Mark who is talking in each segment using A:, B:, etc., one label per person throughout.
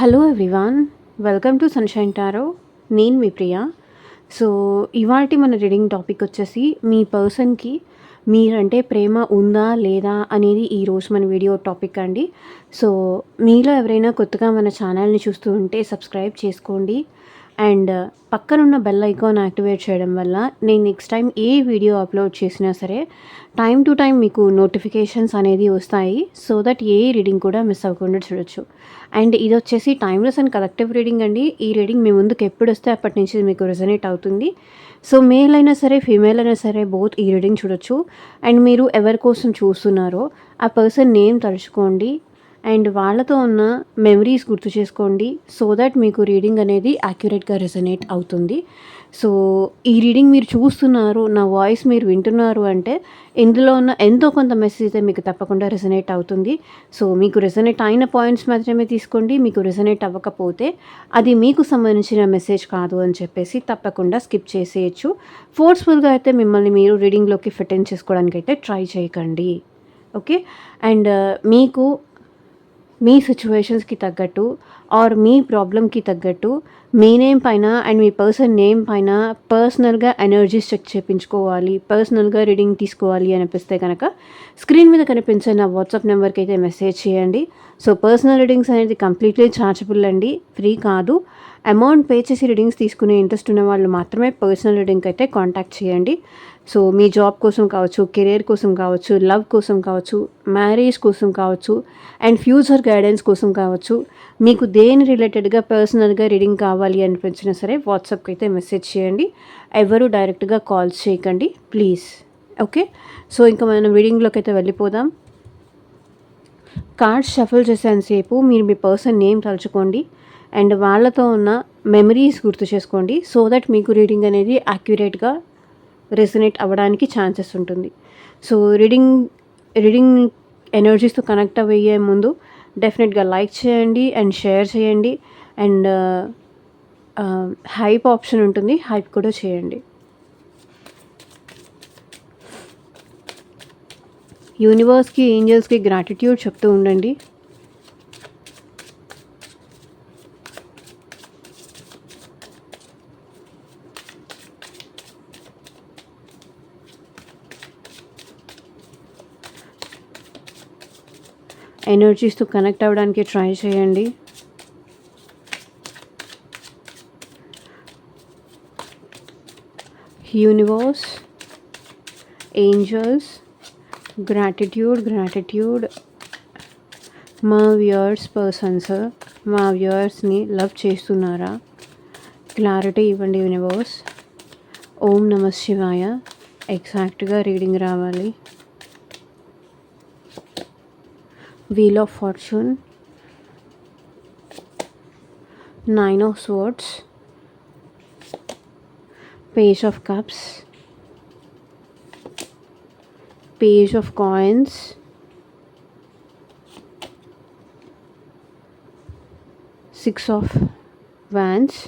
A: Hello everyone, welcome to sunshine tarot. నేను మీ ప్రియ. So, ఇవాల్టి మన రీడింగ్ టాపిక్ వచ్చేసి మీ పర్సన్‌కి మీరంటే ప్రేమ ఉందా? లేదా? అనేది ఈరోజు మన వీడియో టాపిక్ అండి. సో, మీలో ఎవరైనా కొత్తగా మన ఛానల్‌ని చూస్తూ ఉంటే సబ్స్క్రైబ్ చేసుకోండి. అండ్ పక్కనున్న బెల్ ఐకాన్ యాక్టివేట్ చేయడం వల్ల నేను నెక్స్ట్ టైం ఏ వీడియో అప్లోడ్ చేసినా సరే టైమ్ టు టైం మీకు నోటిఫికేషన్స్ అనేది వస్తాయి. సో దట్ ఏ రీడింగ్ కూడా మిస్ అవ్వకుండా చూడొచ్చు. అండ్ ఇది వచ్చేసి టైమ్లెస్ అండ్ కలెక్టివ్ రీడింగ్ అండి. ఈ రీడింగ్ మీ ముందుకు ఎప్పుడు వస్తే అప్పటి నుంచి ఇది మీకు రెజనేట్ అవుతుంది. సో మేల్ అయినా సరే, ఫీమేల్ అయినా సరే బోత్ ఈ రీడింగ్ చూడొచ్చు. అండ్ మీరు ఎవరి కోసం చూస్తున్నారో ఆ పర్సన్ నేమ్ తలుచుకోండి. అండ్ వాళ్ళతో ఉన్న మెమరీస్ గుర్తు చేసుకోండి. సో దట్ మీకు రీడింగ్ అనేది యాక్యురేట్గా రెజనేట్ అవుతుంది. సో ఈ రీడింగ్ మీరు చూస్తున్నారు, నా వాయిస్ మీరు వింటున్నారు అంటే ఇందులో ఉన్న ఎంతో కొంత మెసేజ్ అయితే మీకు తప్పకుండా రెజనేట్ అవుతుంది. సో మీకు రెజనేట్ అయిన పాయింట్స్ మాత్రమే తీసుకోండి. మీకు రెజనేట్ అవ్వకపోతే అది మీకు సంబంధించిన మెసేజ్ కాదు అని చెప్పేసి తప్పకుండా స్కిప్ చేసేయచ్చు. ఫోర్స్ఫుల్గా అయితే మిమ్మల్ని మీరు రీడింగ్లోకి ఫిట్ ఇన్ చేసుకోవడానికి అయితే ట్రై చేయకండి. ఓకే. అండ్ మీకు మీ సిచ్యువేషన్స్కి తగ్గట్టు ఆర్ మీ ప్రాబ్లమ్కి తగ్గట్టు మీ నేమ్ పైన అండ్ మీ పర్సన్ నేమ్ పైన పర్సనల్గా ఎనర్జీస్ చెక్ చేయించుకోవాలి, పర్సనల్గా రీడింగ్ తీసుకోవాలి అనిపిస్తే కనుక స్క్రీన్ మీద కనిపించే నా వాట్సాప్ నెంబర్కి అయితే మెసేజ్ చేయండి. సో పర్సనల్ రీడింగ్స్ అనేది కంప్లీట్లీ ఛార్జబుల్ అండి, ఫ్రీ కాదు. అమౌంట్ పే చేసి రీడింగ్స్ తీసుకునే ఇంట్రెస్ట్ ఉన్న వాళ్ళు మాత్రమే పర్సనల్ రీడింగ్కి అయితే కాంటాక్ట్ చేయండి. సో మీ జాబ్ కోసం కావచ్చు, కెరీర్ కోసం కావచ్చు, లవ్ కోసం కావచ్చు, మ్యారేజ్ కోసం కావచ్చు, అండ్ ఫ్యూచర్ గైడెన్స్ కోసం కావచ్చు, మీకు దేని రిలేటెడ్గా పర్సనల్గా రీడింగ్ కావాలి అనిపించినా సరే వాట్సాప్కి అయితే మెసేజ్ చేయండి. ఎవరు డైరెక్ట్గా కాల్స్ చేయకండి ప్లీజ్. ఓకే. సో ఇంకా మనం రీడింగ్లోకి అయితే వెళ్ళిపోదాం. కార్డ్స్ షఫల్ చేసేంతసేపు మీరు మీ పర్సన్ నేమ్ తలుచుకోండి అండ్ వాళ్ళతో ఉన్న మెమరీస్ గుర్తు చేసుకోండి. సో దట్ మీకు రీడింగ్ అనేది యాక్యురేట్గా రెసనేట్ అవ్వడానికి ఛాన్సెస్ ఉంటుంది. సో రీడింగ్ ఎనర్జీస్తో కనెక్ట్ అయ్యే ముందు డెఫినెట్గా లైక్ చేయండి అండ్ షేర్ చేయండి. అండ్ హైప్ ఆప్షన్ ఉంటుంది, హైప్ కూడా చేయండి. యూనివర్స్కి, ఏంజల్స్కి గ్రాటిట్యూడ్ చెప్తూ ఉండండి. ఎనర్జీస్తో కనెక్ట్ అవ్వడానికి ట్రై చేయండి. Universe, angels, gratitude. మా వ్యూయర్స్ పర్సన్స్ మా వ్యూయర్స్ని లవ్ చేస్తున్నారా? క్లారిటీ ఇవ్వండి యూనివర్స్. ఓం నమః శివాయ. ఎగ్జాక్ట్గా రీడింగ్ రావాలి. Wheel of Fortune, Nine of Swords, Page of Cups, Page of Coins, Six of Wands,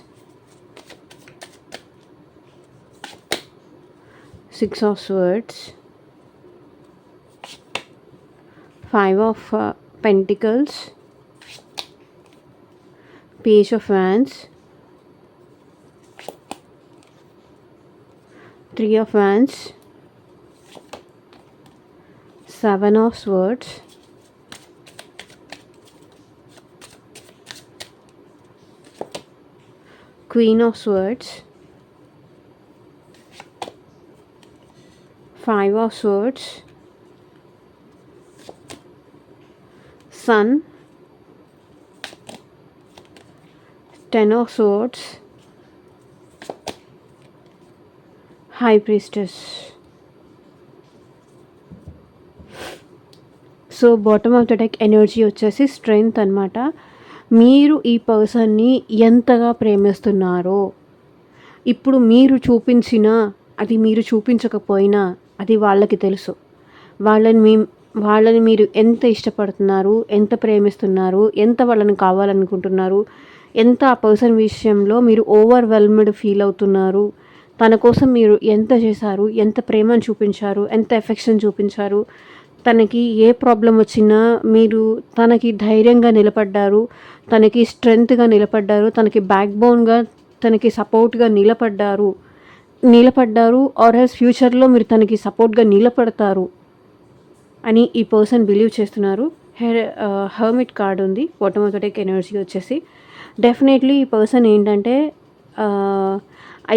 A: Six of Swords, Five of Pentacles, Page of Wands, Three of Wands, Seven of Swords, Queen of Swords, Five of Swords, Sun, Ten of Swords, High Priestess. So bottom of the deck energy వచ్చేసి strength అనమాట. మీరు ఈ పర్సన్ని ఎంతగా ప్రేమిస్తున్నారో ఇప్పుడు మీరు చూపించినా అది మీరు చూపించకపోయినా అది వాళ్ళకి తెలుసు. వాళ్ళని మీరు ఎంత ఇష్టపడుతున్నారు, ఎంత ప్రేమిస్తున్నారు, ఎంత వాళ్ళని కావాలనుకుంటున్నారు, ఎంత ఆ పర్సన్ విషయంలో మీరు ఓవర్వెల్మ్డ్ ఫీల్ అవుతున్నారు, తన కోసం మీరు ఎంత చేశారు, ఎంత ప్రేమను చూపించారు, ఎంత ఎఫెక్షన్ చూపించారు, తనకి ఏ ప్రాబ్లం వచ్చినా మీరు తనకి ధైర్యంగా నిలబడ్డారు, తనకి స్ట్రెంగ్త్గా నిలబడ్డారు, తనకి బ్యాక్ బోన్గా, తనకి సపోర్ట్గా నిలబడ్డారు ఆర్ ఎల్స్ ఫ్యూచర్లో మీరు తనకి సపోర్ట్గా నిలబడతారు అని ఈ పర్సన్ బిలీవ్ చేస్తున్నారు. హర్మిట్ కార్డ్ ఉంది, ఆటోమేటిక్ ఎనర్జీ వచ్చేసి. డెఫినెట్లీ ఈ పర్సన్ ఏంటంటే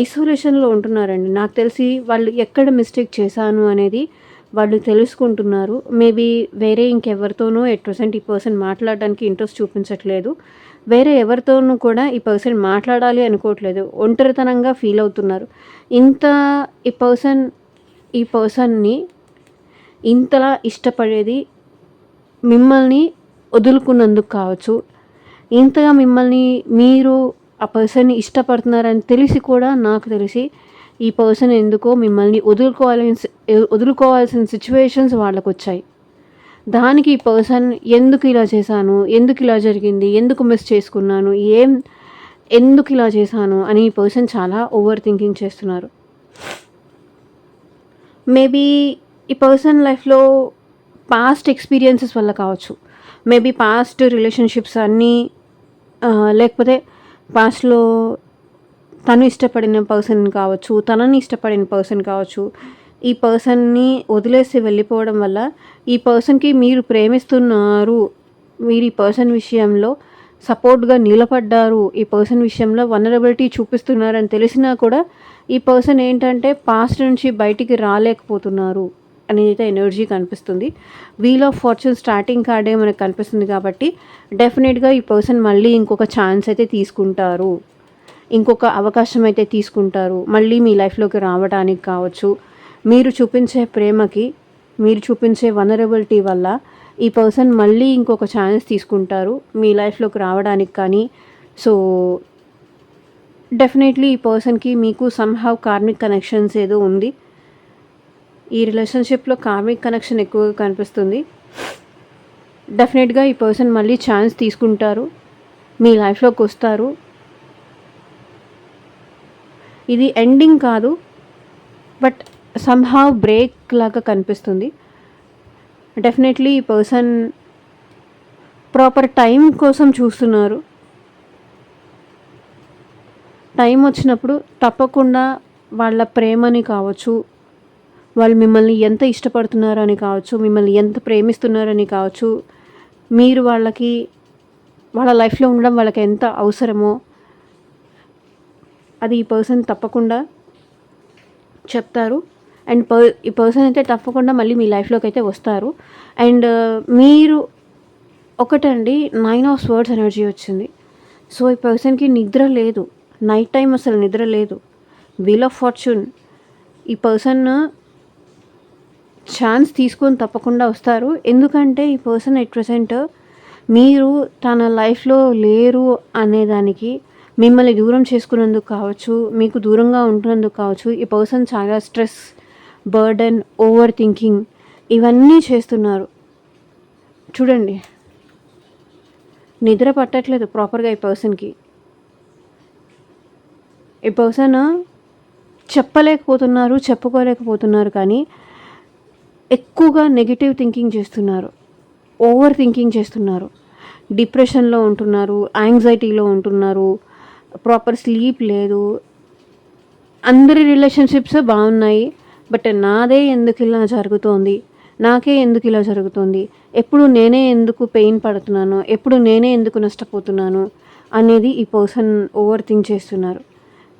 A: ఐసోలేషన్లో ఉంటున్నారండి. నాకు తెలిసి వాళ్ళు ఎక్కడ మిస్టేక్ చేశాను అనేది వాళ్ళు తెలుసుకుంటున్నారు. మేబీ వేరే ఇంకెవరితోనో ఎట్ ప్రెజెంట్ ఈ పర్సన్ మాట్లాడడానికి ఇంట్రెస్ట్ చూపించట్లేదు. వేరే ఎవరితోనూ కూడా ఈ పర్సన్ మాట్లాడాలి అనుకోవట్లేదు. ఒంటరితనంగా ఫీల్ అవుతున్నారు. ఇంత ఈ పర్సన్ని ఇంతలా ఇష్టపడేది మిమ్మల్ని వదులుకున్నందుకు కావచ్చు, ఇంతగా మిమ్మల్ని మీరు ఆ పర్సన్ని ఇష్టపడుతున్నారని తెలిసి కూడా నాకు తెలిసి ఈ పర్సన్ ఎందుకో మిమ్మల్ని వదులుకోవాల్సిన సిచ్యువేషన్స్ వాళ్ళకొచ్చాయి. దానికి ఈ పర్సన్ ఎందుకు ఇలా చేశాను, ఎందుకు ఇలా జరిగింది, ఎందుకు మిస్ చేసుకున్నాను, ఎందుకు ఇలా చేశాను అని ఈ పర్సన్ చాలా ఓవర్ థింకింగ్ చేస్తున్నారు. మేబీ ఈ పర్సన్ లైఫ్లో పాస్ట్ ఎక్స్పీరియన్సెస్ వల్ల కావచ్చు. మేబీ పాస్ట్ రిలేషన్షిప్స్ అన్నీ లేకపోతే పాస్ట్లో తను ఇష్టపడిన పర్సన్ కావచ్చు, తనని ఇష్టపడిన పర్సన్ కావచ్చు, ఈ పర్సన్ని వదిలేసి వెళ్ళిపోవడం వల్ల ఈ పర్సన్కి మీరు ప్రేమిస్తున్నారు, మీరు ఈ పర్సన్ విషయంలో సపోర్ట్గా నిలబడ్డారు, ఈ పర్సన్ విషయంలో వల్నరబిలిటీ చూపిస్తున్నారని తెలిసినా కూడా ఈ పర్సన్ ఏంటంటే పాస్ట్ నుంచి బయటికి రాలేకపోతున్నారు అనేది ఎనర్జీ కనిపిస్తుంది. వీల్ ఆఫ్ ఫార్చ్యూన్ స్టార్టింగ్ కార్డే మనకు కనిపిస్తుంది కాబట్టి డెఫినెట్గా ఈ పర్సన్ మళ్ళీ ఇంకొక ఛాన్స్ అయితే తీసుకుంటారు, ఇంకొక అవకాశం అయితే తీసుకుంటారు మళ్ళీ మీ లైఫ్లోకి రావడానికి కావచ్చు. మీరు చూపించే ప్రేమకి, మీరు చూపించే వల్నరబిలిటీ వల్ల ఈ పర్సన్ మళ్ళీ ఇంకొక ఛాన్స్ తీసుకుంటారు మీ లైఫ్లోకి రావడానికి. కానీ సో డెఫినెట్లీ ఈ పర్సన్కి మీకు సమ్హౌ కార్మిక్ కనెక్షన్స్ ఏదో ఉంది. ఈ రిలేషన్షిప్లో కార్మిక్ కనెక్షన్ ఎక్కువగా కనిపిస్తుంది. డెఫినెట్గా ఈ పర్సన్ మళ్ళీ ఛాన్స్ తీసుకుంటారు, మీ లైఫ్లోకి వస్తారు. ఇది ఎండింగ్ కాదు, బట్ సమ్హౌ బ్రేక్ లాగా కనిపిస్తుంది. డెఫినెట్లీ ఈ పర్సన్ ప్రాపర్ టైం కోసం చూస్తున్నారు. టైం వచ్చినప్పుడు తప్పకుండా వాళ్ళ ప్రేమని కావచ్చు, వాళ్ళు మిమ్మల్ని ఎంత ఇష్టపడుతున్నారని కావచ్చు, మిమ్మల్ని ఎంత ప్రేమిస్తున్నారని కావచ్చు, మీరు వాళ్ళ లైఫ్లో ఉండడం వాళ్ళకి ఎంత అవసరమో అది ఈ పర్సన్ తప్పకుండా చెప్తారు. అండ్ ఈ పర్సన్ అయితే తప్పకుండా మళ్ళీ మీ లైఫ్లోకి అయితే వస్తారు. అండ్ మీరు ఒకటండి 9 ఆఫ్ స్వర్డ్స్ ఎనర్జీ వచ్చింది. సో ఈ పర్సన్కి నిద్ర లేదు, నైట్ టైం అసలు నిద్ర లేదు. వీల్ ఆఫ్ ఫార్చ్యూన్, ఈ పర్సన్ ఛాన్స్ తీసుకొని తప్పకుండా వస్తారు. ఎందుకంటే ఈ పర్సన్ ఎట్ ప్రెసెంట్ మీరు తన లైఫ్లో లేరు అనేదానికి, మిమ్మల్ని దూరం చేసుకున్నందుకు కావచ్చు, మీకు దూరంగా ఉంటున్నందుకు కావచ్చు, ఈ పర్సన్ చాలా స్ట్రెస్, బర్డెన్, ఓవర్ థింకింగ్ ఇవన్నీ చేస్తున్నారు. చూడండి, నిద్ర పట్టట్లేదు ప్రాపర్గా ఈ పర్సన్కి. ఈ పర్సన్ చెప్పుకోలేకపోతున్నారు కానీ ఎక్కువగా నెగిటివ్ థింకింగ్ చేస్తున్నారు, ఓవర్ థింకింగ్ చేస్తున్నారు, డిప్రెషన్లో ఉంటున్నారు, యాంగ్జైటీలో ఉంటున్నారు, ప్రాపర్ స్లీప్ లేదు. అందరి రిలేషన్షిప్స్ బాగున్నాయి, బట్ నాకే ఎందుకు ఇలా జరుగుతోంది, ఎప్పుడు నేనే ఎందుకు పెయిన్ పడుతున్నాను, ఎప్పుడు నేనే ఎందుకు నష్టపోతున్నాను అనేది ఈ పర్సన్ ఓవర్ థింక్ చేస్తున్నారు.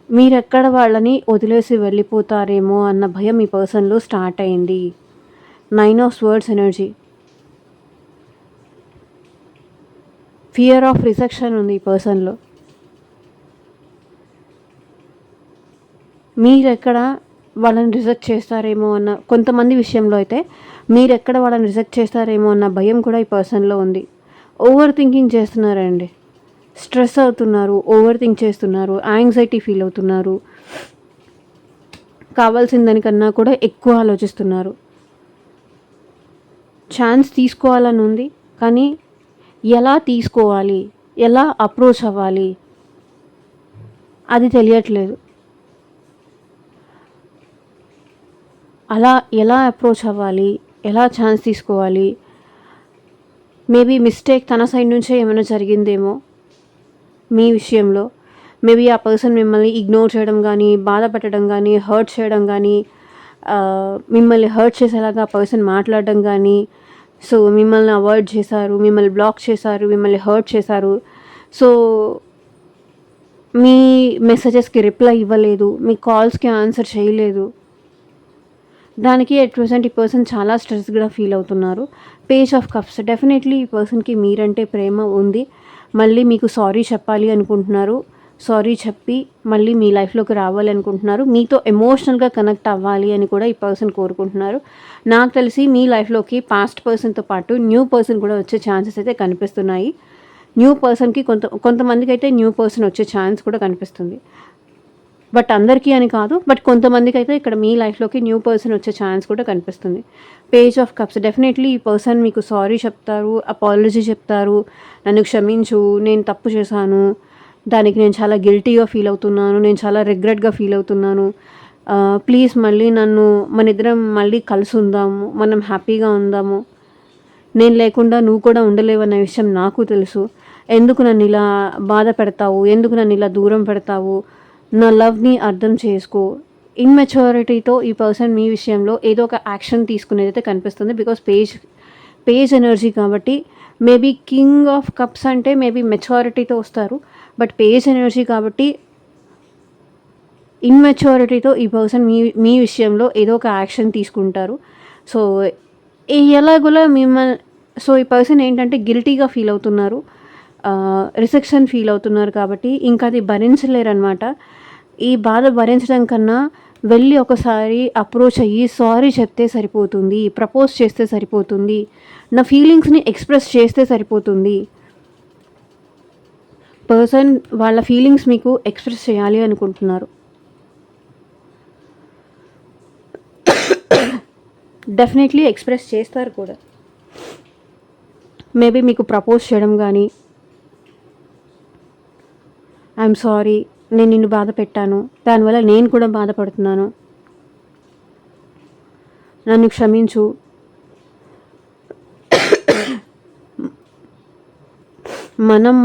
A: మీరెక్కడ వాళ్ళని వదిలేసి వెళ్ళిపోతారేమో అన్న భయం ఈ పర్సన్లో స్టార్ట్ అయింది. 9 of swords energy, fear of rejection ఉంది ఈ పర్సన్లో. మీరెక్కడ వాళ్ళని రిజెక్ట్ చేస్తారేమో అన్న, కొంతమంది విషయంలో అయితే మీరెక్కడ వాళ్ళని రిజెక్ట్ చేస్తారేమో అన్న భయం కూడా ఈ పర్సన్లో ఉంది. ఓవర్ థింకింగ్ చేస్తున్నారండి, స్ట్రెస్ అవుతున్నారు, ఓవర్ థింక్ చేస్తున్నారు, యాంగ్జైటీ ఫీల్ అవుతున్నారు, కావాల్సిన దానికన్నా కూడా ఎక్కువ ఆలోచిస్తున్నారు. ఛాన్స్ తీసుకోవాలని ఉంది కానీ ఎలా తీసుకోవాలి, ఎలా అప్రోచ్ అవ్వాలి అది తెలియట్లేదు. ఎలా అప్రోచ్ అవ్వాలి, ఎలా ఛాన్స్ తీసుకోవాలి, మేబీ మిస్టేక్ తన సైడ్ నుంచే ఏమైనా జరిగిందేమో మీ విషయంలో. మేబీ ఆ పర్సన్ మిమ్మల్ని ఇగ్నోర్ చేయడం కానీ, బాధ పెట్టడం కానీ, హర్ట్ చేయడం కానీ, మిమ్మల్ని హర్ట్ చేసేలాగా ఆ పర్సన్ మాట్లాడడం కానీ, సో మిమ్మల్ని అవాయిడ్ చేశారు, మిమ్మల్ని బ్లాక్ చేశారు, మిమ్మల్ని హర్ట్ చేశారు. సో మీ మెసేజెస్కి రిప్లై ఇవ్వలేదు, మీ కాల్స్కి ఆన్సర్ చేయలేదు. దానికి ఎట్ ప్రెజెంట్ ఈ పర్సన్ చాలా స్ట్రెస్గా ఫీల్ అవుతున్నారు. పేజ్ ఆఫ్ కప్స్, డెఫినెట్లీ ఈ పర్సన్కి మీరంటే ప్రేమ ఉంది. మళ్ళీ మీకు సారీ చెప్పాలి అనుకుంటున్నారు. సారీ చెప్పి మళ్ళీ మీ లైఫ్లోకి రావాలి అనుకుంటున్నారు. మీతో ఎమోషనల్గా కనెక్ట్ అవ్వాలి అని కూడా ఈ పర్సన్ కోరుకుంటున్నారు. నాకు తెలిసి మీ లైఫ్లోకి పాస్ట్ పర్సన్తో పాటు న్యూ పర్సన్ కూడా వచ్చే ఛాన్సెస్ అయితే కనిపిస్తున్నాయి. న్యూ పర్సన్కి కొంతమందికి అయితే న్యూ పర్సన్ వచ్చే ఛాన్స్ కూడా కనిపిస్తుంది. బట్ అందరికీ అని కాదు, బట్ కొంతమందికి అయితే ఇక్కడ మీ లైఫ్లోకి న్యూ పర్సన్ వచ్చే ఛాన్స్ కూడా కనిపిస్తుంది. పేజ్ ఆఫ్ కప్స్, డెఫినెట్లీ ఈ పర్సన్ మీకు సారీ చెప్తారు, అపాలజీ చెప్తారు. నన్ను క్షమించు, నేను తప్పు చేశాను, దానికి నేను చాలా గిల్టీగా ఫీల్ అవుతున్నాను, నేను చాలా రిగ్రెట్గా ఫీల్ అవుతున్నాను, ప్లీజ్ మళ్ళీ మన ఇద్దరం మళ్ళీ కలిసి ఉందాము, మనం హ్యాపీగా ఉందాము, నేను లేకుండా నువ్వు కూడా ఉండలేవన్న విషయం నాకు తెలుసు, ఎందుకు నన్ను ఇలా బాధ పెడతావు, ఎందుకు నన్ను ఇలా దూరం పెడతావు, నా లవ్ని అర్థం చేసుకో. ఇన్మెచ్యూరిటీతో ఈ పర్సన్ మీ విషయంలో ఏదో ఒక యాక్షన్ తీసుకునేది అయితే కనిపిస్తుంది. బికాస్ పేజ్ ఎనర్జీ కాబట్టి, మేబీ కింగ్ ఆఫ్ కప్స్ అంటే మేబీ మెచ్యూరిటీతో వస్తారు. బట్ పేజ్ ఎనర్జీ కాబట్టి ఇన్మెచ్యూరిటీతో ఈ పర్సన్ మీ విషయంలో ఏదో ఒక యాక్షన్ తీసుకుంటారు. సో ఎలాగోలా సో ఈ పర్సన్ ఏంటంటే గిల్టీగా ఫీల్ అవుతున్నారు, రిసెక్షన్ ఫీల్ అవుతున్నారు. కాబట్టి ఇంకా అది భరించలేరు అనమాట. ఈ బాధ భరించడం కన్నా వెళ్ళి ఒకసారి అప్రోచ్ అయ్యి సారీ చెప్తే సరిపోతుంది, ప్రపోజ్ చేస్తే సరిపోతుంది, నా ఫీలింగ్స్ని ఎక్స్ప్రెస్ చేస్తే సరిపోతుంది. పర్సన్ వాళ్ళ ఫీలింగ్స్ మీకు ఎక్స్ప్రెస్ చేయాలి అనుకుంటున్నారు. డెఫినెట్లీ ఎక్స్ప్రెస్ చేస్తారు కూడా. మేబీ మీకు ప్రపోజ్ చేయడం కానీ, ఐఎమ్ సారీ, నేను నిన్ను బాధ పెట్టాను, దానివల్ల నేను కూడా బాధపడుతున్నాను, నన్ను క్షమించు,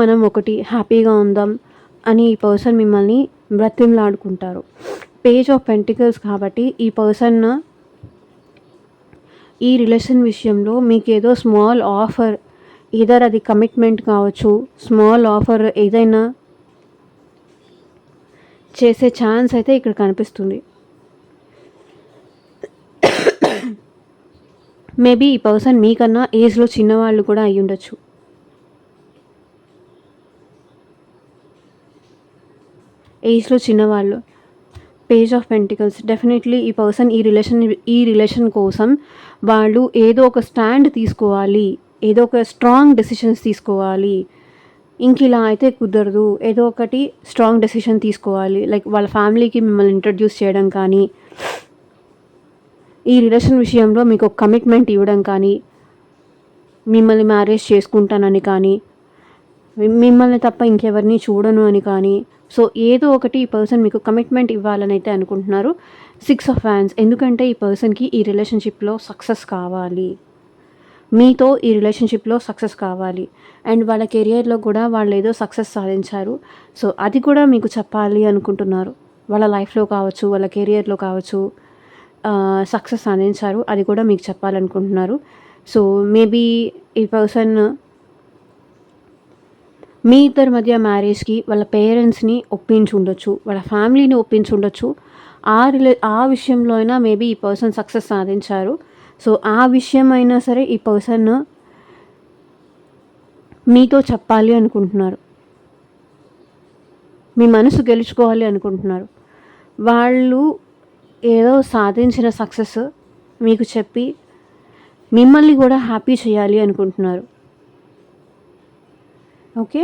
A: మనం ఒకటి హ్యాపీగా ఉందాం అని ఈ పర్సన్ మిమ్మల్ని బ్రతిమలాడుకుంటారు. పేజ్ ఆఫ్ పెంటికల్స్ కాబట్టి ఈ పర్సన్ ఈ రిలేషన్ విషయంలో మీకు ఏదో స్మాల్ ఆఫర్, ఏదర్ అది కమిట్మెంట్ కావచ్చు, స్మాల్ ఆఫర్ ఏదైనా చేసే ఛాన్స్ అయితే ఇక్కడ కనిపిస్తుంది. మేబీ ఈ పర్సన్ మీకన్నా ఏజ్లో చిన్నవాళ్ళు కూడా అయ్యి ఉండొచ్చు. ఏజ్లో చిన్నవాళ్ళు. పేజ్ ఆఫ్ పెంటికల్స్, డెఫినెట్లీ ఈ పర్సన్ ఈ రిలేషన్ కోసం వాళ్ళు ఏదో ఒక స్టాండ్ తీసుకోవాలి, ఏదో ఒక స్ట్రాంగ్ డెసిషన్స్ తీసుకోవాలి. ఇంక ఇలా అయితే కుదరదు, ఏదో ఒకటి స్ట్రాంగ్ డెసిషన్ తీసుకోవాలి. లైక్ వాళ్ళ ఫ్యామిలీకి మిమ్మల్ని ఇంట్రడ్యూస్ చేయడం కానీ, ఈ రిలేషన్ విషయంలో మీకు ఒక కమిట్మెంట్ ఇవ్వడం కానీ, మిమ్మల్ని మ్యారేజ్ చేసుకుంటానని కానీ, మిమ్మల్ని తప్ప ఇంకెవరిని చూడను అని కానీ, సో ఏదో ఒకటి ఈ పర్సన్ మీకు కమిట్మెంట్ ఇవ్వాలని అయితే అనుకుంటున్నారు. 6 ఆఫ్ వ్యాండ్స్, ఎందుకంటే ఈ పర్సన్కి ఈ రిలేషన్షిప్లో సక్సెస్ కావాలి, మీతో ఈ రిలేషన్షిప్లో సక్సెస్ కావాలి. అండ్ వాళ్ళ కెరియర్లో కూడా వాళ్ళు ఏదో సక్సెస్ సాధించారు, సో అది కూడా మీకు చెప్పాలి అనుకుంటున్నారు. వాళ్ళ లైఫ్లో కావచ్చు, వాళ్ళ కెరియర్లో కావచ్చు సక్సెస్ సాధించారు, అది కూడా మీకు చెప్పాలనుకుంటున్నారు. సో మేబీ ఈ పర్సన్ మీ ఇద్దరి మధ్య మ్యారేజ్కి వాళ్ళ పేరెంట్స్ని ఒప్పించి ఉండొచ్చు, వాళ్ళ ఫ్యామిలీని ఒప్పించి ఉండొచ్చు. ఆ విషయంలో అయినా మేబీ ఈ పర్సన్ సక్సెస్ సాధించారు. సో ఆ విషయం అయినా సరే ఈ పర్సన్ మీతో చెప్పాలి అనుకుంటున్నారు, మీ మనసు గెలుచుకోవాలి అనుకుంటున్నారు. వాళ్ళు ఏదో సాధించిన సక్సెస్ మీకు చెప్పి మిమ్మల్ని కూడా హ్యాపీ చేయాలి అనుకుంటున్నారు. ఓకే,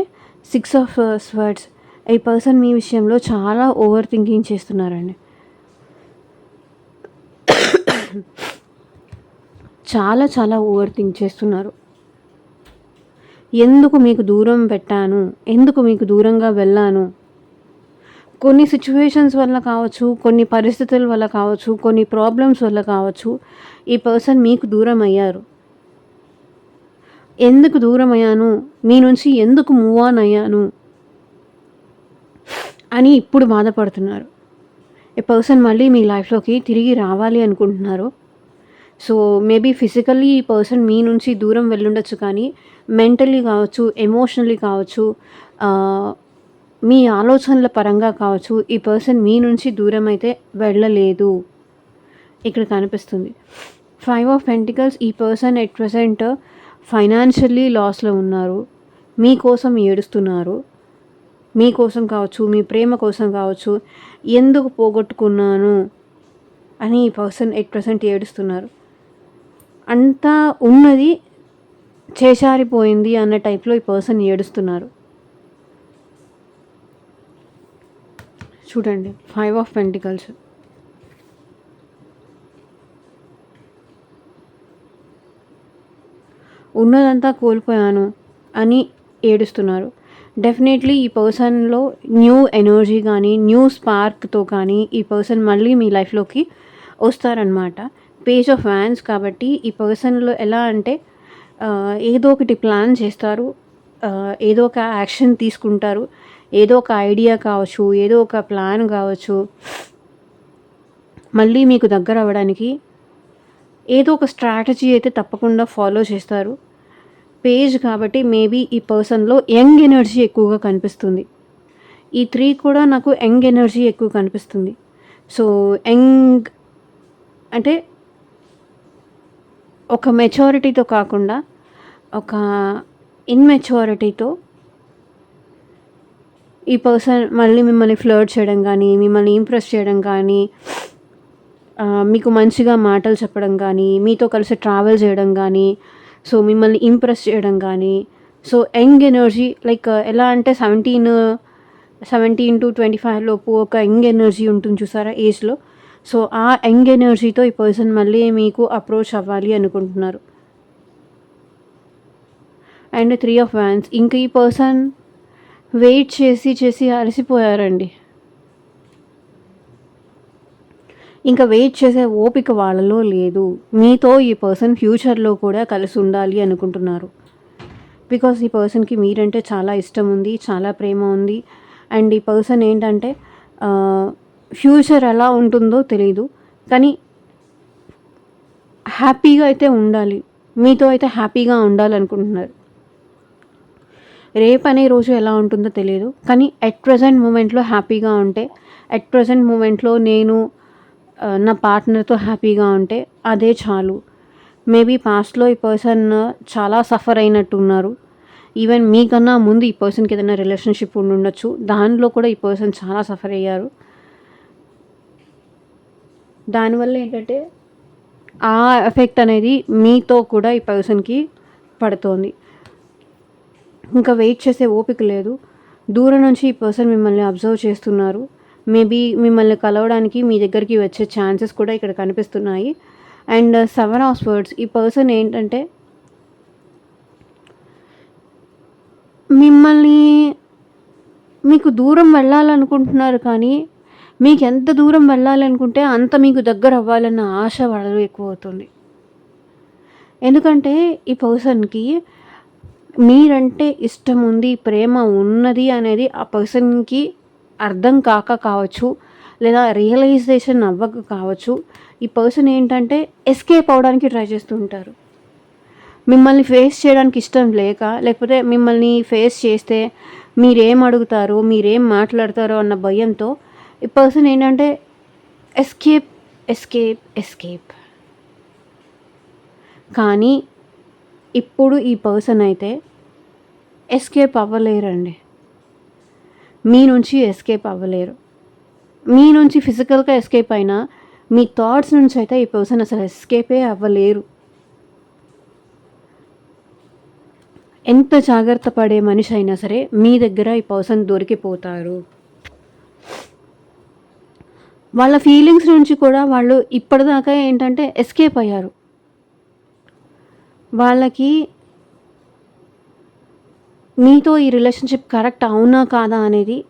A: 6 ఆఫ్ స్వర్డ్స్, ఈ పర్సన్ మీ విషయంలో చాలా ఓవర్ థింకింగ్ చేస్తున్నారండి. చాలా ఓవర్ థింక్ చేస్తున్నారు. ఎందుకు మీకు దూరం పెట్టాను, ఎందుకు మీకు దూరంగా వెళ్ళాను, కొన్ని సిట్యుయేషన్స్ వల్ల కావచ్చు, కొన్ని పరిస్థితుల వల్ల కావచ్చు, కొన్ని ప్రాబ్లమ్స్ వల్ల కావచ్చు, ఈ పర్సన్ మీకు దూరం అయ్యారు. ఎందుకు దూరం అయ్యాను? మీ నుంచి ఎందుకు మూవ్ ఆన్ అయ్యాను? అని ఇప్పుడు బాధపడుతున్నారు. ఈ పర్సన్ మళ్ళీ మీ లైఫ్‌లోకి తిరిగి రావాలి అనుకుంటున్నారు. సో, మేబీ ఫిజికల్లీ ఈ పర్సన్ మీ నుంచి దూరం వెళ్ళుండొచ్చు కానీ, మెంటల్లీ కావచ్చు, ఎమోషనల్లీ కావచ్చు, ఆహ్, మీ ఆలోచనల పరంగా కావచ్చు, ఈ పర్సన్ మీ నుంచి దూరమైతే వెళ్ళలేదు. ఇక్కడ కనిపిస్తుంది. 5 ఆఫ్ పెంటికల్స్ ఈ పర్సన్ ఎట్ ప్రెజెంట్ ఫైనాన్షియల్లీ లాస్‌లో ఉన్నారు. మీకోసం ఏడుస్తున్నారు. మీకోసం కావచ్చు, మీ ప్రేమ కోసం కావచ్చు, ఎందుకు పోగొట్టుకున్నాను అని ఈ పర్సన్ ఎట్ ప్రెజెంట్ ఏడుస్తున్నారు. అంతా ఉన్నది చేజారిపోయింది అన్న టైప్‌లో ఈ పర్సన్ ఏడుస్తున్నారు. చూడండి 5 ఆఫ్ పెంటికల్స్. ఉన్నదంతా కోల్పోయాను అని ఏడుస్తున్నారు. డెఫినెట్లీ ఈ పర్సన్‌లో న్యూ ఎనర్జీ కానీ, న్యూ స్పార్క్‌తో కానీ ఈ పర్సన్ మళ్ళీ మీ లైఫ్‌లోకి వస్తారనమాట. పేజ్ ఆఫ్ వ్యాండ్స్ కాబట్టి ఈ పర్సన్‌లో ఎలా అంటే ఏదో ఒకటి ప్లాన్ చేస్తారు. ఏదో ఒక యాక్షన్ తీసుకుంటారు. ఏదో ఒక ఐడియా కావచ్చు, ఏదో ఒక ప్లాన్ కావచ్చు, మళ్ళీ మీకు దగ్గర అవ్వడానికి ఏదో ఒక స్ట్రాటజీ అయితే తప్పకుండా ఫాలో చేస్తారు. పేజ్ కాబట్టి మేబీ ఈ పర్సన్‌లో యంగ్ ఎనర్జీ ఎక్కువగా కనిపిస్తుంది. ఈ 3 కూడా నాకు యంగ్ ఎనర్జీ ఎక్కువ కనిపిస్తుంది. సో, యంగ్ అంటే ఒక మెచ్యూరిటీతో కాకుండా ఒక ఇమ్మెచ్యూరిటీతో ఈ పర్సన్ మళ్ళీ మిమ్మల్ని ఫ్లర్ట్ చేయడం కానీ, మిమ్మల్ని ఇంప్రెస్ చేయడం కానీ, మీకు మంచిగా మాటలు చెప్పడం కానీ, మీతో కలిసి ట్రావెల్ చేయడం కానీ, సో మిమ్మల్ని ఇంప్రెస్ చేయడం కానీ, సో యంగ్ ఎనర్జీ లైక్ ఎలా అంటే 17-25 లోపు ఒక యంగ్ ఎనర్జీ ఉంటుంది చూసారా ఏజ్‌లో. సో ఆ యంగ్ ఎనర్జీతో ఈ పర్సన్ మళ్ళీ మీకు అప్రోచ్ అవ్వాలి అనుకుంటున్నారు. అండ్ 3 ఆఫ్ వ్యాండ్స్ ఇంకా ఈ పర్సన్ వెయిట్ చేసి అలసిపోయారండి. ఇంకా వెయిట్ చేసే ఓపిక వాళ్ళలో లేదు. మీతో ఈ పర్సన్ ఫ్యూచర్‌లో కూడా కలిసి ఉండాలి అనుకుంటున్నారు. బికాస్ ఈ పర్సన్‌కి మీరంటే చాలా ఇష్టం ఉంది, చాలా ప్రేమ ఉంది. అండ్ ఈ పర్సన్ ఏంటంటే ఫ్యూచర్ ఎలా ఉంటుందో తెలీదు. కానీ హ్యాపీగా అయితే ఉండాలి. మీతో అయితే హ్యాపీగా ఉండాలనుకుంటున్నారు. రేపనే రోజు ఎలా ఉంటుందో తెలీదు. కానీ ఎట్ ప్రెజెంట్ మూమెంట్‌లో హ్యాపీగా ఉంటే, ఎట్ ప్రెజెంట్ మూమెంట్‌లో నేను నా పార్ట్నర్‌తో హ్యాపీగా ఉంటే అదే చాలు. మేబీ పాస్ట్‌లో ఈ పర్సన్ చాలా సఫర్ అయినట్టున్నారు. ఈవెన్ మీకన్నా ముందు ఈ పర్సన్‌కి ఏదైనా రిలేషన్‌షిప్ ఉండుండొచ్చు. దానిలో కూడా ఈ పర్సన్ చాలా సఫర్ అయ్యారు. దానివల్ల ఏంటంటే ఆ ఎఫెక్ట్ అనేది మీతో కూడా ఈ పర్సన్‌కి పడుతోంది. ఇంకా వెయిట్ చేసే ఓపిక లేదు. దూరం నుంచి ఈ పర్సన్ మిమ్మల్ని అబ్జర్వ్ చేస్తున్నారు. మేబీ మిమ్మల్ని కలవడానికి మీ దగ్గరికి వచ్చే ఛాన్సెస్ కూడా ఇక్కడ కనిపిస్తున్నాయి. అండ్ 7 ఆఫ్ స్వర్డ్స్ ఈ పర్సన్ ఏంటంటే మిమ్మల్ని మీకు దూరం వెళ్ళాలనుకుంటున్నారు కానీ మీకు ఎంత దూరం వెళ్ళాలనుకుంటే అంత మీకు దగ్గర అవ్వాలన్న ఆశ వాళ్ళలో ఎక్కువ అవుతుంది. ఎందుకంటే ఈ పర్సన్‌కి మీరంటే ఇష్టం ఉంది, ప్రేమ ఉన్నది అనేది ఆ పర్సన్‌కి అర్థం కాక కావచ్చు, లేదా రియలైజేషన్ అవ్వక కావచ్చు. ఈ పర్సన్ ఏంటంటే ఎస్కేప్ అవ్వడానికి ట్రై చేస్తూ ఉంటారు. మిమ్మల్ని ఫేస్ చేయడానికి ఇష్టం లేక, లేకపోతే మిమ్మల్ని ఫేస్ చేస్తే మీరేం అడుగుతారో, మీరేం మాట్లాడతారో అన్న భయంతో ఈ పర్సన్ ఏంటంటే ఎస్కేప్, ఎస్కేప్, ఎస్కేప్. కానీ ఇప్పుడు ఈ పర్సన్ అయితే ఎస్కేప్ అవ్వలేరండి. మీ నుంచి ఎస్కేప్ అవ్వలేరు. మీ నుంచి ఫిజికల్‌గా ఎస్కేప్ అయినా మీ థాట్స్ నుంచి అయితే ఈ పర్సన్ అసలు ఎస్కేపే అవ్వలేరు. ఎంత జాగ్రత్త పడే మనిషి అయినా సరే మీ దగ్గర ఈ పర్సన్ దొరికిపోతారు. వాళ్ళ ఫీలింగ్స్ నుంచి కూడా వాళ్ళు ఇప్పటిదాకా ఏంటంటే ఎస్కేప్ అయ్యారు. వాళ్ళకి మీతో ఈ రిలేషన్‌షిప్ కరెక్ట్ అవునా కాదా అనేది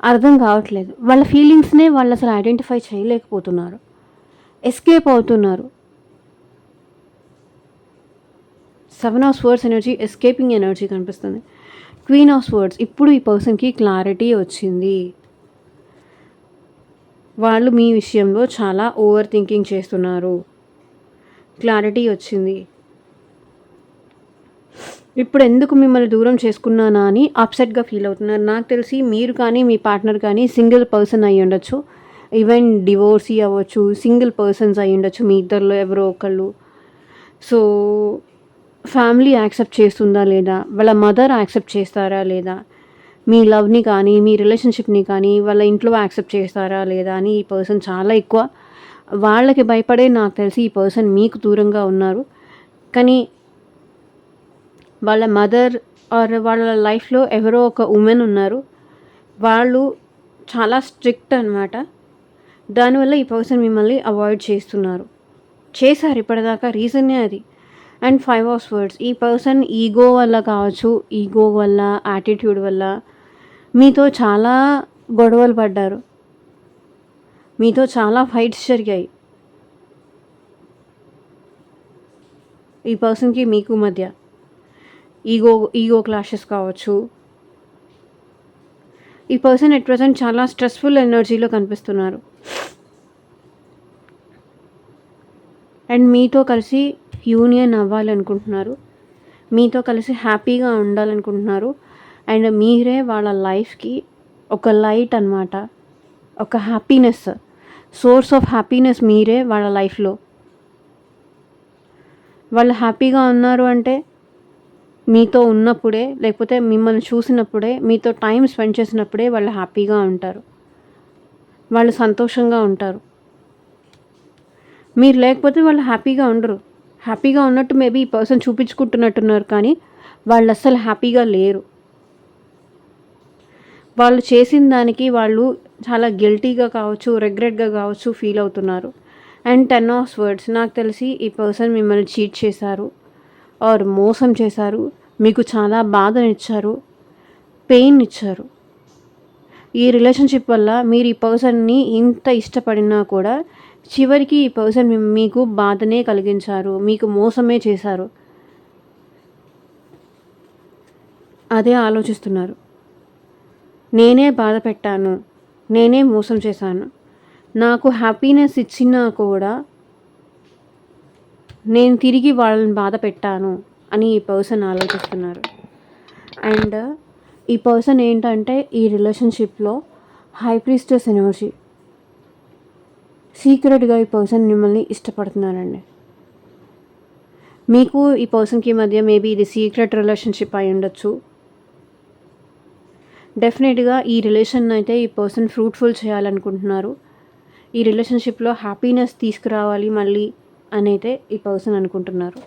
A: అర్థం కావట్లేదు. వాళ్ళ ఫీలింగ్స్‌నే వాళ్ళు అసలు ఐడెంటిఫై చేయలేకపోతున్నారు. ఎస్కేప్ అవుతున్నారు. 7 of swords energy escaping energy కనిపిస్తుంది. క్వీన్ ఆఫ్ స్వర్డ్స్ ఇప్పుడు ఈ పర్సన్‌కి క్లారిటీ వచ్చింది. వాళ్ళు మీ విషయంలో చాలా ఓవర్ థింకింగ్ చేస్తున్నారు. క్లారిటీ వచ్చింది. ఇప్పుడు ఎందుకు మిమ్మల్ని దూరం చేసుకున్నానా అని అప్సెట్‌గా ఫీల్ అవుతున్నారు. నాకు తెలిసి మీరు కానీ, మీ పార్ట్నర్ కానీ సింగిల్ పర్సన్ అయ్యి ఉండొచ్చు. ఈవెన్ డివోర్సీ అవ్వచ్చు, సింగిల్ పర్సన్స్ అయ్యి ఉండొచ్చు మీ ఇద్దరిలో ఎవరో ఒకళ్ళు. సో, ఫ్యామిలీ యాక్సెప్ట్ చేస్తుందా లేదా? వాళ్ళ మదర్ యాక్సెప్ట్ చేస్తారా లేదా? మీ లవ్‌ని కానీ, మీ రిలేషన్‌షిప్‌ని కానీ వాళ్ళ ఇంట్లో యాక్సెప్ట్ చేస్తారా లేదా అని ఈ పర్సన్ చాలా ఎక్కువ వాళ్ళకి భయపడే నాకు తెలిసి ఈ పర్సన్ మీకు దూరంగా ఉన్నారు. కానీ వాళ్ళ మదర్ ఆర్ వాళ్ళ లైఫ్‌లో ఎవరో ఒక వుమెన్ ఉన్నారు. వాళ్ళు చాలా స్ట్రిక్ట్ అనమాట. దానివల్ల ఈ పర్సన్ మిమ్మల్ని అవాయిడ్ చేస్తున్నారు. చేశారు ఇప్పటిదాకా రీజనే అది. అండ్ 5 ఆఫ్ స్వర్డ్స్ ఈ పర్సన్ ఈగో వల్ల కావచ్చు, ఈగో వల్ల, యాటిట్యూడ్ వల్ల మీతో చాలా గొడవలు పడ్డారు. మీతో చాలా ఫైట్స్ జరిగాయి. ఈ పర్సన్‌కి మీకు మధ్య ఈగో క్లాషెస్ కావచ్చు. ఈ పర్సన్ ఎట్ ప్రెజెంట్ చాలా స్ట్రెస్‌ఫుల్ ఎనర్జీలో కనిపిస్తున్నారు. అండ్ మీతో కలిసి యూనియన్ అవ్వాలనుకుంటున్నారు. మీతో కలిసి హ్యాపీగా ఉండాలనుకుంటున్నారు. అండ్ మీరే వాళ్ళ లైఫ్‌కి ఒక లైట్ అనమాట. ఒక హ్యాపీనెస్, సోర్స్ ఆఫ్ హ్యాపీనెస్ మీరే వాళ్ళ లైఫ్‌లో. వాళ్ళు హ్యాపీగా ఉన్నారు అంటే మీతో ఉన్నప్పుడే, లేకపోతే మిమ్మల్ని చూసినప్పుడే, మీతో టైం స్పెండ్ చేసినప్పుడే వాళ్ళు హ్యాపీగా ఉంటారు. వాళ్ళు సంతోషంగా ఉంటారు. మీరు లేకపోతే వాళ్ళు హ్యాపీగా ఉండరు. హ్యాపీగా ఉన్నట్టు మేబీ ఈ పర్సన్ చూపించుకుంటున్నట్టున్నారు కానీ వాళ్ళు అస్సలు హ్యాపీగా లేరు. వాళ్ళు చేసిన దానికి వాళ్ళు చాలా గిల్టీగా కావచ్చు, రిగ్రెట్‌గా కావచ్చు ఫీల్ అవుతున్నారు. అండ్ 10 ఆఫ్ స్వర్డ్స్ నాకు తెలిసి ఈ పర్సన్ మిమ్మల్ని చీట్ చేశారు ఆర్ మోసం చేశారు. మీకు చాలా బాధనిచ్చారు, పెయిన్ ఇచ్చారు. ఈ రిలేషన్‌షిప్ వల్ల మీరు ఈ పర్సన్‌ని ఇంత ఇష్టపడినా కూడా చివరికి ఈ పర్సన్ మీకు బాధనే కలిగించారు. మీకు మోసమే చేశారు. అదే ఆలోచిస్తున్నారు. నేనే బాధ పెట్టాను. నేనే మోసం చేశాను. నాకు హ్యాపీనెస్ ఇచ్చినా కూడా నేను తిరిగి వాళ్ళని బాధ పెట్టాను అని ఈ పర్సన్ ఆలోచిస్తున్నారు. అండ్ ఈ పర్సన్ ఏంటంటే ఈ రిలేషన్షిప్‌లో హై ప్రీస్టెస్ ఎనర్జీ. సీక్రెట్‌గా ఈ పర్సన్ మిమ్మల్ని ఇష్టపడుతున్నారండి. మీకు ఈ పర్సన్‌కి మధ్య మేబీ ఇది సీక్రెట్ రిలేషన్షిప్ అయి ఉండొచ్చు. డెఫినెట్‌గా ఈ రిలేషన్ అయితే ఈ పర్సన్ ఫ్రూట్‌ఫుల్ చేయాలనుకుంటున్నారు. ఈ రిలేషన్షిప్‌లో హ్యాపీనెస్ తీసుకురావాలి మళ్ళీ అనైతే ఈ పర్సన్ అనుకుంటున్నారు.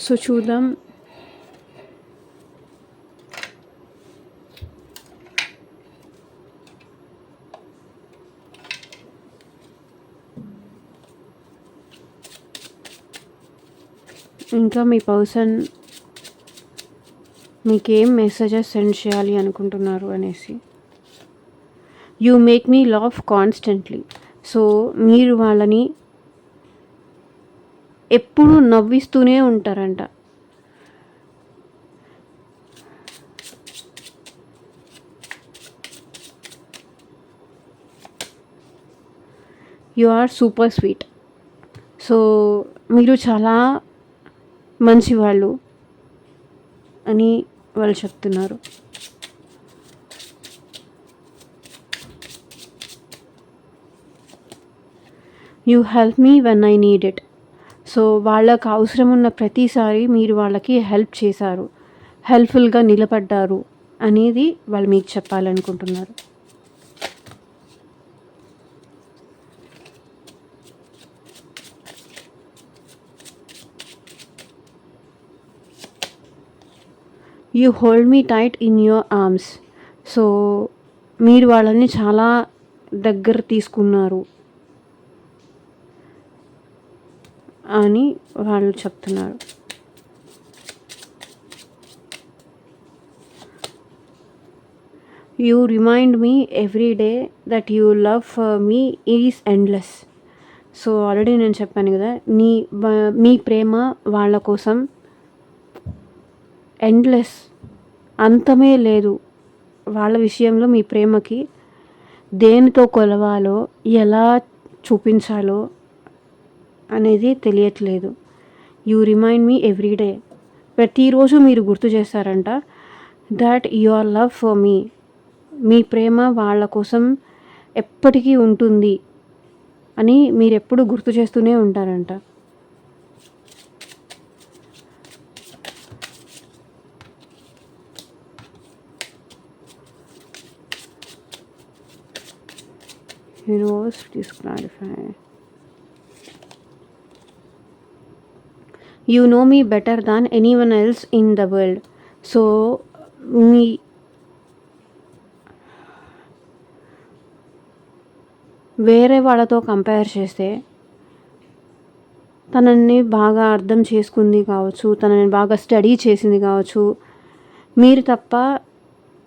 A: సో చూద్దాం. ఇంకా మీ పర్సన్ మీకేం మెసేజెస్ సెండ్ చేయాలి అనుకుంటున్నారు అనేసి. You make me laugh constantly. So మీరు వాళ్ళని ఎప్పుడూ నవ్విస్తూనే ఉంటారంట. You are super sweet. So మీరు చాలా మంచివాళ్ళు అని వాళ్ళు చెప్తున్నారు. You help me when I need it. So వాళ్ళకు అవసరం ఉన్న ప్రతిసారి మీరు వాళ్ళకి హెల్ప్ చేశారు, హెల్ప్ఫుల్గా నిలబడ్డారు అనేది వాళ్ళు మీకు చెప్పాలనుకుంటున్నారు. You hold me tight in your arms. So మీరు వాళ్ళని చాలా దగ్గర తీసుకున్నారు అని వాళ్ళు చెప్తున్నారు. You remind me every day that you love for me is endless. So already నేను చెప్పాను కదా, మీ ప్రేమ వాళ్ళ కోసం ఎండ్లెస్, అంతమే లేదు. వాళ్ళ విషయంలో మీ ప్రేమకి దేనితో కొలవాలో, ఎలా చూపించాలో అనేది తెలియట్లేదు. You remind me every day, ప్రతిరోజు మీరు గుర్తు చేస్తారంట that your love for me, మీ ప్రేమ వాళ్ళ కోసం ఎప్పటికీ ఉంటుంది అని మీరు ఎప్పుడు గుర్తు చేస్తూనే ఉంటారంట. Universe, please clarify. You know me better than anyone else in the world. So మీ వేరే వాళ్ళతో కంపేర్ చేస్తే తనని బాగా అర్థం చేసుకుంది కావచ్చు, తనని బాగా స్టడీ చేసింది కావచ్చు, మీరు తప్ప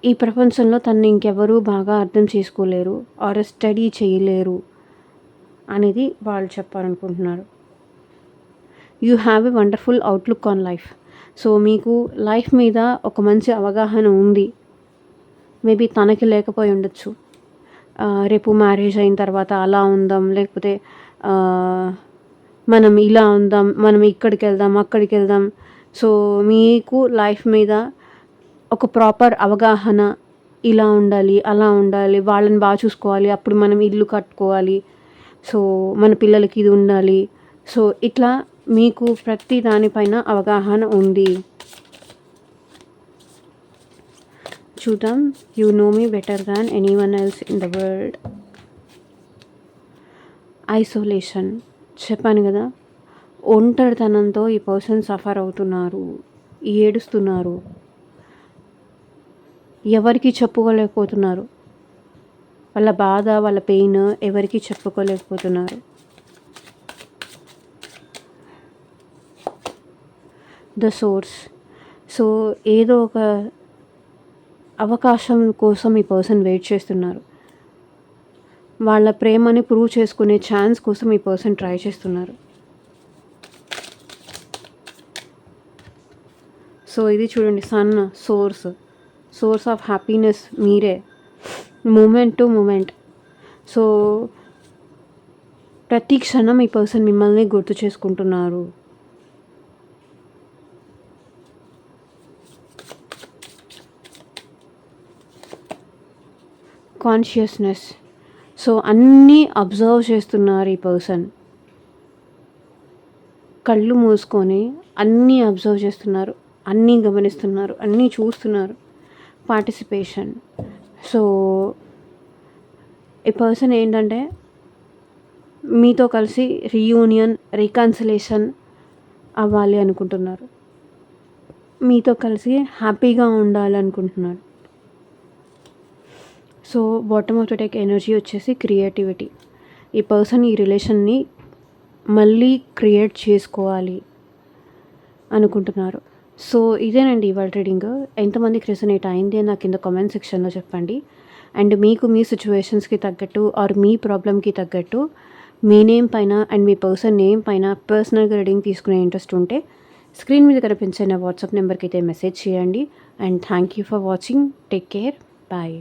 A: ఈ ప్రపంచంలో తనని ఇంకెవరూ బాగా అర్థం చేసుకోలేరు ఆర్ స్టడీ చేయలేరు అనేది వాళ్ళు చెప్పాలనుకుంటున్నారు. You have a wonderful outlook on life. So మీకు లైఫ్ మీద ఒక మంచి అవగాహన ఉంది. మేబీ తనకి లేకపోయి ఉండొచ్చు. రేపు మ్యారేజ్ అయిన తర్వాత అలా ఉందాం, లేకపోతే మనం ఇలా ఉందాం, మనం ఇక్కడికి వెళ్దాం, అక్కడికి వెళ్దాం. సో మీకు లైఫ్ మీద ఒక ప్రాపర్ అవగాహన, ఇలా ఉండాలి, అలా ఉండాలి, వాళ్ళని బాగా చూసుకోవాలి, అప్పుడు మనం ఇల్లు కట్టుకోవాలి, సో మన పిల్లలకి ఇది ఉండాలి. సో ఇట్లా మీకు ప్రతి దానిపైన అవగాహన ఉంది. చూద్దాం. You know me better than anyone else in the world. Isolation చెప్పాను కదా, ఒంటరితనంతో ఈ పర్సన్ సఫర్ అవుతున్నారు, ఏడుస్తున్నారు, ఎవరికి చెప్పుకోలేకపోతున్నారు. వాళ్ళ బాధ, వాళ్ళ పెయిన్ ఎవరికి చెప్పుకోలేకపోతున్నారు. The source. సో ఏదో ఒక అవకాశం కోసం ఈ పర్సన్ వెయిట్ చేస్తున్నారు. వాళ్ళ ప్రేమని ప్రూవ్ చేసుకునే ఛాన్స్ కోసం ఈ పర్సన్ ట్రై చేస్తున్నారు. సో ఇది చూడండి, సన్, సోర్స్ ఆఫ్ హ్యాపీనెస్ మీరే, మూమెంట్ టు మూమెంట్. సో ప్రతి క్షణం ఈ పర్సన్ మిమ్మల్ని గుర్తు చేసుకుంటున్నారు. కాన్షియస్నెస్. సో అన్నీ అబ్జర్వ్ చేస్తున్నారు ఈ పర్సన్. కళ్ళు మూసుకొని అన్నీ అబ్జర్వ్ చేస్తున్నారు, అన్నీ గమనిస్తున్నారు, అన్నీ చూస్తున్నారు. పార్టిసిపేషన్. సో ఈ పర్సన్ ఏంటంటే మీతో కలిసి రీయూనియన్, రీకన్సిలేషన్ అవ్వాలి అనుకుంటున్నారు. మీతో కలిసి హ్యాపీగా ఉండాలనుకుంటున్నారు. So bottom of the deck energy వచ్చేసి క్రియేటివిటీ. ఈ పర్సన్ ఈ రిలేషన్ని మళ్ళీ క్రియేట్ చేసుకోవాలి అనుకుంటున్నారు. సో ఇదేనండి ఇవాళ రీడింగ్. ఎంతమందికి రెసొనేట్ అయింది అని నాకు కింద కామెంట్ సెక్షన్లో చెప్పండి. అండ్ మీకు మీ సిచ్యువేషన్స్కి తగ్గట్టు ఆర్ మీ ప్రాబ్లమ్కి తగ్గట్టు మీ నేమ్ పైన అండ్ మీ పర్సన్ నేమ్ పైన పర్సనల్గా రీడింగ్ తీసుకునే ఇంట్రెస్ట్ ఉంటే స్క్రీన్ మీద కనిపించే నా వాట్సాప్ నెంబర్కి అయితే మెసేజ్ చేయండి. And thank you for watching. Take care. Bye.